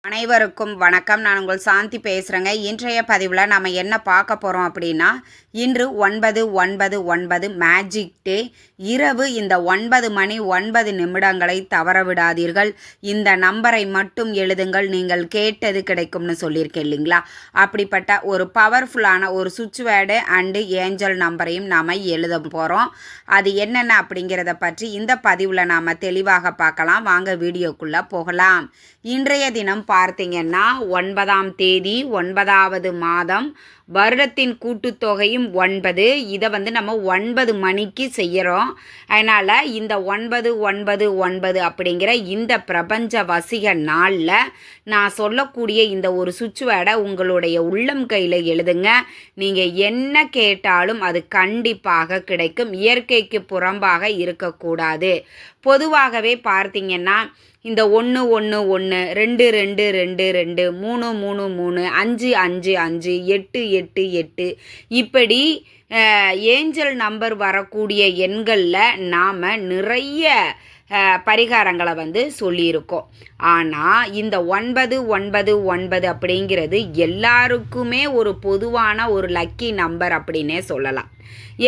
அனைவருக்கும் வணக்கம். நான் உங்கள் சாந்தி பேசுகிறேங்க. இன்றைய பதிவில் நம்ம என்ன பார்க்க போகிறோம் அப்படின்னா, இன்று 9/9/9 மேஜிக் டே. இரவு இந்த 9 மணி 9 நிமிடங்களை தவற விடாதீர்கள். இந்த நம்பரை மட்டும் எழுதுங்கள், நீங்கள் கேட்டது கிடைக்கும்னு சொல்லியிருக்கேன் இல்லைங்களா? அப்படிப்பட்ட ஒரு பவர்ஃபுல்லான ஒரு சுவிட்ச் வேர்டு அண்டு ஏஞ்சல் நம்பரையும் நாம் எழுத போகிறோம். அது என்னென்ன அப்படிங்கிறத பற்றி இந்த பதிவில் நாம் தெளிவாக பார்க்கலாம். வாங்க வீடியோக்குள்ளே போகலாம். இன்றைய தினம் பார்த்தீங்கன்னா 9ஆம் தேதி 9வது மாதம், வருடத்தின் கூட்டுத்தொகையும் 9. இதை நம்ம 9 மணிக்கு செய்கிறோம். அதனால் இந்த 9/9/9 அப்படிங்கிற இந்த பிரபஞ்ச வசிக நாளில் நான் சொல்லக்கூடிய இந்த ஒரு சுவிட்ச் வேர்டை உங்களுடைய உள்ளம் கையில் எழுதுங்க. நீங்கள் என்ன கேட்டாலும் அது கண்டிப்பாக கிடைக்கும். இயற்கைக்கு புறம்பாக இருக்கக்கூடாது. பொதுவாகவே பார்த்தீங்கன்னா இந்த 1 1 1 2 2 2 2 3 3 3 5 5 5 8 8 8 இப்படி ஏஞ்சல் நம்பர் வரக்கூடிய எண்களில் நாம் நிறைய பரிகாரங்களை சொல்லியிருக்கோம். ஆனால் இந்த 9/9/9 அப்படிங்கிறது எல்லாருக்குமே ஒரு பொதுவான ஒரு லக்கி நம்பர் அப்படின்னே சொல்லலாம்.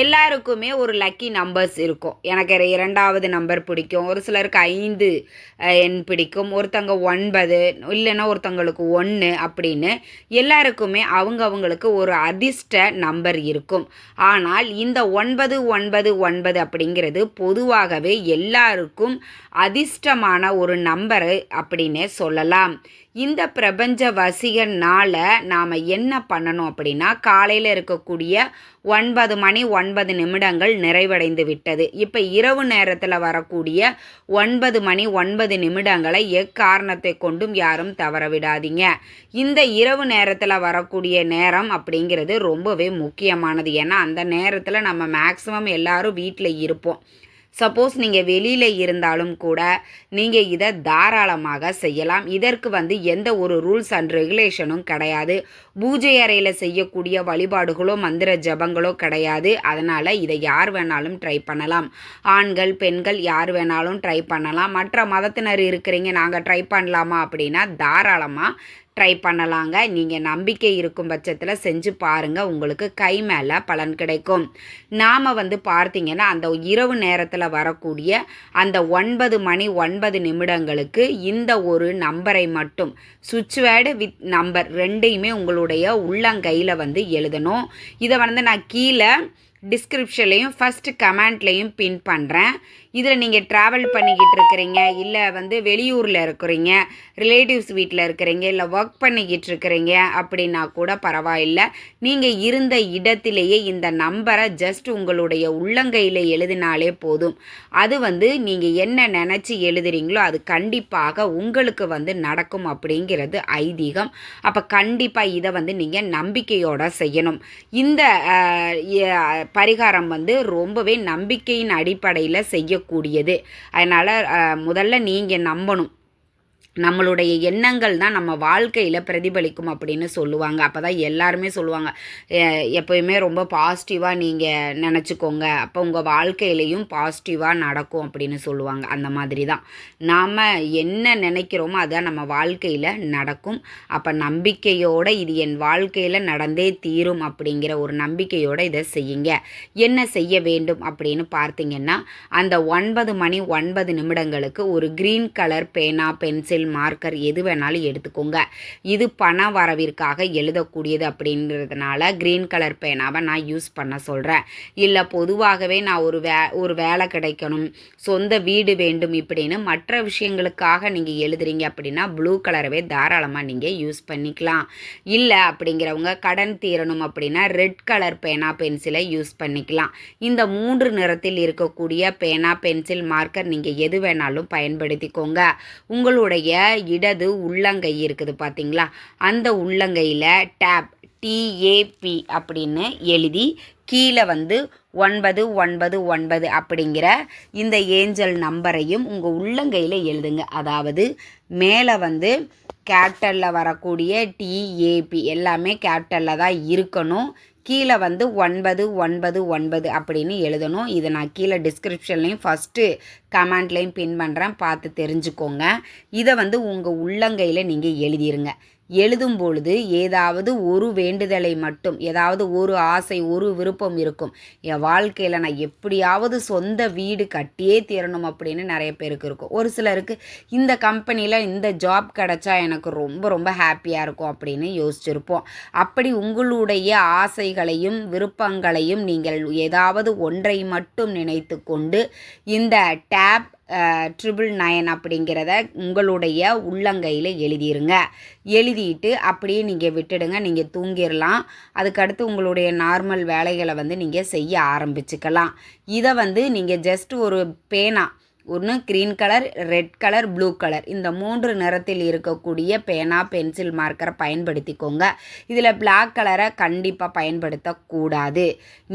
எல்லாருக்குமே ஒரு லக்கி நம்பர்ஸ் இருக்கும். எனக்கு 2வது நம்பர் பிடிக்கும், ஒரு சிலருக்கு 5 எண் பிடிக்கும், ஒருத்தங்க 9, இல்லைன்னா ஒருத்தங்களுக்கு 1 அப்படின்னு எல்லாருக்குமே அவங்களுக்கு ஒரு அதிர்ஷ்ட நம்பர் இருக்கும். ஆனால் இந்த 9/9/9 அப்படிங்கிறது பொதுவாகவே எல்லாருக்கும் அதிர்ஷ்டமான ஒரு நம்பரு அப்படின்னே சொல்லலாம். இந்த பிரபஞ்ச வசிகனால நாம் என்ன பண்ணணும் அப்படின்னா, காலையில் இருக்கக்கூடிய 9 மணி 9 நிமிடங்கள் நிறைவடைந்து விட்டது. இப்போ இரவு நேரத்தில் வரக்கூடிய 9 மணி 9 நிமிடங்களை எக்காரணத்தை கொண்டும் யாரும் தவற விடாதீங்க. இந்த இரவு நேரத்தில் வரக்கூடிய நேரம் அப்படிங்கிறது ரொம்பவே முக்கியமானது. ஏன்னா அந்த நேரத்தில் நம்ம மேக்ஸிமம் எல்லாரும் வீட்டில் இருப்போம். சப்போஸ் நீங்கள் வெளியில் இருந்தாலும் கூட நீங்கள் இதை தாராளமாக செய்யலாம். இதற்கு எந்த ஒரு ரூல்ஸ் அண்ட் ரெகுலேஷனும் கிடையாது. பூஜை அறையில் செய்யக்கூடிய வழிபாடுகளோ மந்திர ஜபங்களோ கிடையாது. அதனால் இதை யார் வேணாலும் ட்ரை பண்ணலாம். ஆண்கள் பெண்கள் யார் வேணாலும் ட்ரை பண்ணலாம். மற்ற மதத்தினர் இருக்கிறீங்க, நாங்கள் ட்ரை பண்ணலாமா அப்படின்னா தாராளமாக ட்ரை பண்ணலாங்க. நீங்கள் நம்பிக்கை இருக்கும் பட்சத்தில் செஞ்சு பாருங்கள், உங்களுக்கு கை மேலே பலன் கிடைக்கும். நாம் பார்த்தீங்கன்னா அந்த இரவு நேரத்தில் வரக்கூடிய அந்த 9 மணி 9 நிமிடங்களுக்கு இந்த ஒரு நம்பரை மட்டும், சுவிட்ச் வேர்டு வித் நம்பர் ரெண்டையுமே உங்களுடைய உள்ளங்கையில் எழுதணும். இதை நான் கீழே டிஸ்கிரிப்ஷன்லேயும் ஃபஸ்ட்டு கமெண்ட்லேயும் பின் பண்ணுறேன். இதில் நீங்கள் ட்ராவல் பண்ணிக்கிட்டு இருக்கிறீங்க, இல்லை வெளியூரில் இருக்கிறீங்க, ரிலேட்டிவ்ஸ் வீட்டில் இருக்கிறீங்க, இல்லை ஒர்க் பண்ணிக்கிட்டு இருக்கிறீங்க அப்படின்னா கூட பரவாயில்லை. நீங்கள் இருந்த இடத்திலேயே இந்த நம்பரை ஜஸ்ட் உங்களுடைய உள்ளங்கையில் எழுதினாலே போதும். அது நீங்கள் என்ன நினச்சி எழுதுறீங்களோ அது கண்டிப்பாக உங்களுக்கு நடக்கும் அப்படிங்கிறது ஐதீகம். அப்போ கண்டிப்பாக இதை நீங்கள் நம்பிக்கையோடு செய்யணும். இந்த பரிகாரம் ரொம்பவே நம்பிக்கையின் அடிப்படையில் செய்யக்கூடியது. அதனால் முதல்ல நீங்கள் நம்பணும். நம்மளுடைய எண்ணங்கள் தான் நம்ம வாழ்க்கையில் பிரதிபலிக்கும் அப்படின்னு சொல்லுவாங்க. அப்போ தான் எல்லாருமே சொல்லுவாங்க, எப்போயுமே ரொம்ப பாசிட்டிவாக நீங்கள் நினச்சிக்கோங்க, அப்போ உங்கள் வாழ்க்கையிலையும் பாசிட்டிவாக நடக்கும் அப்படின்னு சொல்லுவாங்க. அந்த மாதிரி தான் நாம் என்ன நினைக்கிறோமோ அதுதான் நம்ம வாழ்க்கையில் நடக்கும். அப்போ நம்பிக்கையோடு இது என் வாழ்க்கையில் நடந்தே தீரும் அப்படிங்கிற ஒரு நம்பிக்கையோடு இதை செய்யுங்க. என்ன செய்ய வேண்டும் அப்படின்னு பார்த்தீங்கன்னா, அந்த 9 மணி 9 நிமிடங்களுக்கு ஒரு க்ரீன் கலர் பேனா, பென்சில், மார்க்கர் எது வேணாலும் எடுத்துக்கோங்க. இது பண வரவிற்காக எழுதக்கூடியது அப்படிங்கிறதுனால க்ரீன் கலர் பேனாவை நான் யூஸ் பண்ண சொல்கிறேன். இல்லை பொதுவாகவே நான் ஒரு வேலை கிடைக்கணும், சொந்த வீடு வேண்டும் இப்படின்னு மற்ற விஷயங்களுக்காக நீங்கள் எழுதுறீங்க அப்படின்னா ப்ளூ கலரவே தாராளமாக நீங்கள் யூஸ் பண்ணிக்கலாம். இல்லை அப்படிங்கிறவங்க கடன் தீரணும் அப்படின்னா ரெட் கலர் பேனா, பென்சிலை யூஸ் பண்ணிக்கலாம். இந்த 3 நிறத்தில் இருக்கக்கூடிய பேனா, பென்சில், மார்க்கர் நீங்கள் எது வேணாலும் பயன்படுத்திக்கோங்க. உங்களுடைய இடது உள்ளங்கை இருக்குது பார்த்தீங்களா, அந்த உள்ளங்கையில் TAP அப்படின்னு எழுதி கீழே 9/9/9 அப்படிங்கிற இந்த ஏஞ்சல் நம்பரையும் உங்கள் உள்ளங்கையில் எழுதுங்க. அதாவது மேலே கேப்டலில் வரக்கூடிய TAP எல்லாமே கேப்டலில் தான் இருக்கணும். கீழே வந்து 999 அப்படின்னு எழுதணும். இதை நான் கீழே டிஸ்கிரிப்ஷன்லேயும் ஃபஸ்ட்டு கமெண்ட்லேயும் பின் பண்ணுறேன், பார்த்து தெரிஞ்சுக்கோங்க. இதை வந்து உங்கள் உள்ளங்கையில் நீங்கள் எழுதிருங்க. எழுதும் பொழுது ஏதாவது ஒரு வேண்டுதலை மட்டும், ஏதாவது ஒரு ஆசை, ஒரு விருப்பம் இருக்கும். என் வாழ்க்கையில் நான் எப்படியாவது சொந்த வீடு கட்டியே தீரணும் அப்படின்னு நிறைய பேருக்கு இருக்கும். ஒரு சிலருக்கு இந்த கம்பெனியில் இந்த ஜாப் கிடச்சா எனக்கு ரொம்ப ரொம்ப ஹாப்பியாக இருக்கும் அப்படின்னு யோசிச்சிருப்போம். அப்படி உங்களுடைய ஆசைகளையும் விருப்பங்களையும் நீங்கள் ஏதாவது ஒன்றை மட்டும் நினைத்து கொண்டு இந்த டேப் 999 அப்படிங்கிறத உங்களுடைய உள்ளங்கையில் எழுதிருங்க. எழுதிட்டு அப்படியே நீங்கள் விட்டுடுங்க. நீங்கள் தூங்கிடலாம். அதுக்கடுத்து உங்களுடைய நார்மல் வேலைகளை வந்து நீங்கள் செய்ய ஆரம்பிச்சுக்கலாம். இதை வந்து நீங்கள் ஜஸ்ட் ஒரு பேனா, ஒன்று green colour, red colour, blue colour, இந்த 3 நிறத்தில் இருக்கக்கூடிய பேனா, பென்சில், மார்க்கரை பயன்படுத்திக்கோங்க. இதில் பிளாக் கலரை கண்டிப்பாக பயன்படுத்தக்கூடாது.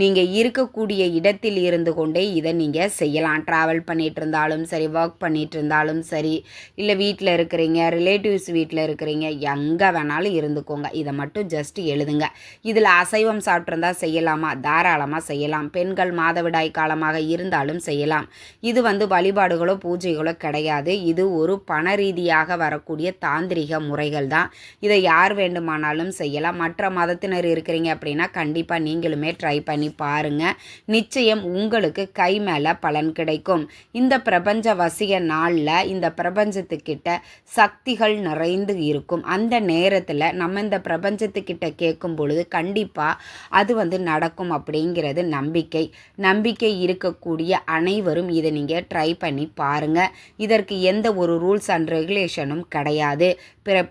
நீங்கள் இருக்கக்கூடிய இடத்தில் இருந்து கொண்டே இதை நீங்கள் செய்யலாம். ட்ராவல் பண்ணிகிட்டு இருந்தாலும் சரி, ஒர்க் பண்ணிகிட்டு இருந்தாலும் சரி, இல்லை வீட்டில் இருக்கிறீங்க, ரிலேட்டிவ்ஸ் வீட்டில் இருக்கிறீங்க, எங்கே வேணாலும் இருந்துக்கோங்க. இதை மட்டும் ஜஸ்ட் எழுதுங்க. இதில் அசைவம் சாப்பிட்ருந்தா செய்யலாமா? தாராளமாக செய்யலாம். பெண்கள் மாதவிடாய் காலமாக இருந்தாலும் செய்யலாம். இது வந்து வழிபாடுகளோ பூஜைகளோ கிடையாது. இது ஒரு பண ரீதியாக வரக்கூடிய தாந்திரிக முறைகள் தான். இதை யார் வேண்டுமானாலும் செய்யலாம். மற்ற மதத்தினர் இருக்கிறீங்க அப்படின்னா கண்டிப்பாக நீங்களுமே ட்ரை பண்ணி பாருங்கள். நிச்சயம் உங்களுக்கு கை மேலே பலன் கிடைக்கும். இந்த பிரபஞ்ச வசிய நாளில் இந்த பிரபஞ்சத்துக்கிட்ட சக்திகள் நிறைந்து இருக்கும். அந்த நேரத்தில் நம்ம இந்த பிரபஞ்சத்துக்கிட்ட கேட்கும் பொழுது கண்டிப்பாக அது வந்து நடக்கும் அப்படிங்கிறது நம்பிக்கை. நம்பிக்கை இருக்கக்கூடிய அனைவரும் இதை நீங்கள் ட்ரை பண்ணி பாருங்கள். இதற்கு எந்த ஒரு ரூல்ஸ் அண்ட் ரெகுலேஷனும் கிடையாது.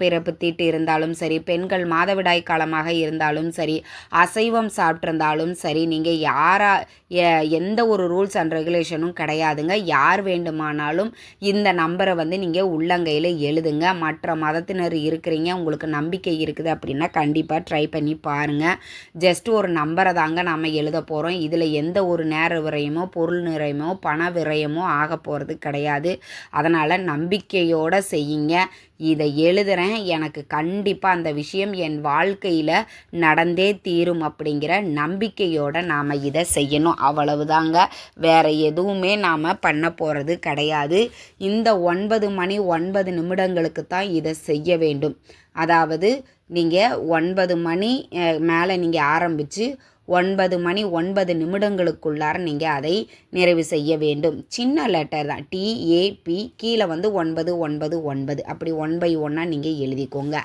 பிறப்பு தீட்டு இருந்தாலும் சரி, பெண்கள் மாதவிடாய் காலமாக இருந்தாலும் சரி, அசைவம் சாப்பிட்ருந்தாலும் சரி, நீங்கள் எந்த ஒரு ரூல்ஸ் அண்ட் ரெகுலேஷனும் கிடையாதுங்க. யார் வேண்டுமானாலும் இந்த நம்பரை வந்து நீங்கள் உள்ளங்கையில் எழுதுங்க. மற்ற மதத்தினர் இருக்கிறீங்க, உங்களுக்கு நம்பிக்கை இருக்குது அப்படின்னா கண்டிப்பாக ட்ரை பண்ணி பாருங்கள். ஜஸ்ட் ஒரு நம்பரை தாங்க நாம் எழுத போகிறோம். இதில் எந்த ஒரு நேர விரயமோ பொருள் விரயமோ பண விரயமோ ஆக போகிறது கிடையாது. அதனால் நம்பிக்கையோடு செய்யுங்க. இதை எழுதுகிறேன், எனக்கு கண்டிப்பாக அந்த விஷயம் என் வாழ்க்கையில் நடந்தே தீரும் அப்படிங்கிற நம்பிக்கையோடு நாம் இதை செய்யணும். அவ்வளவுதாங்க. வேறு எதுவுமே நாம் பண்ண போகிறது கிடையாது. இந்த 9 மணி 9 நிமிடங்களுக்கு தான் இதை செய்ய வேண்டும். அதாவது நீங்கள் 9 மணி மேலே நீங்கள் ஆரம்பித்து 9 மணி 9 நிமிடங்களுக்குள்ளார நீங்கள் அதை நிறைவு செய்ய வேண்டும். சின்ன லெட்டர் தான், TAP, கீழே வந்து 999 அப்படி 1/1 நீங்கள் எழுதிக்கோங்க.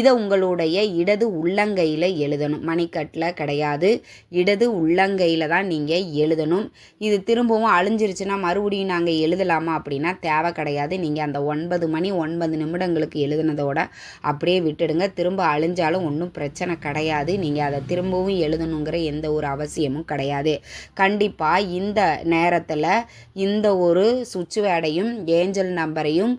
இதை உங்களுடைய இடது உள்ளங்கையில் எழுதணும். மணிக்கட்டில் கிடையாது, இடது உள்ளங்கையில் தான் நீங்கள் எழுதணும். இது திரும்பவும் அழிஞ்சிருச்சுன்னா மறுபடியும் நாங்கள் எழுதலாமா அப்படின்னா தேவை கிடையாது. நீங்கள் அந்த 9 மணி 9 நிமிடங்களுக்கு எழுதுனதோட அப்படியே விட்டுடுங்க. திரும்ப அழிஞ்சாலும் ஒன்றும் பிரச்சனை கிடையாது. நீங்கள் அதை திரும்பவும் எழுதணுங்கிற எந்த ஒரு அவசியமும் கிடையாது. கண்டிப்பாக இந்த நேரத்தில் இந்த ஒரு சுவிட்ச் வேர்டையும் ஏஞ்சல் நம்பரையும்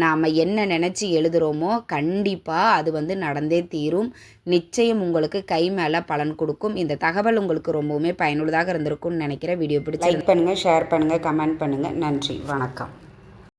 நாம் என்ன நினச்சி எழுதுகிறோமோ கண்டிப்பாக அது வந்து நடந்தே தீரும். நிச்சயம் உங்களுக்கு கை மேலே பலன் கொடுக்கும். இந்த தகவல் உங்களுக்கு ரொம்பவுமே பயனுள்ளதாக இருந்திருக்கும்னு நினைக்கிறேன். வீடியோ பிடிச்சி லைக் பண்ணுங்கள், ஷேர் பண்ணுங்கள், கமெண்ட் பண்ணுங்கள். நன்றி, வணக்கம்.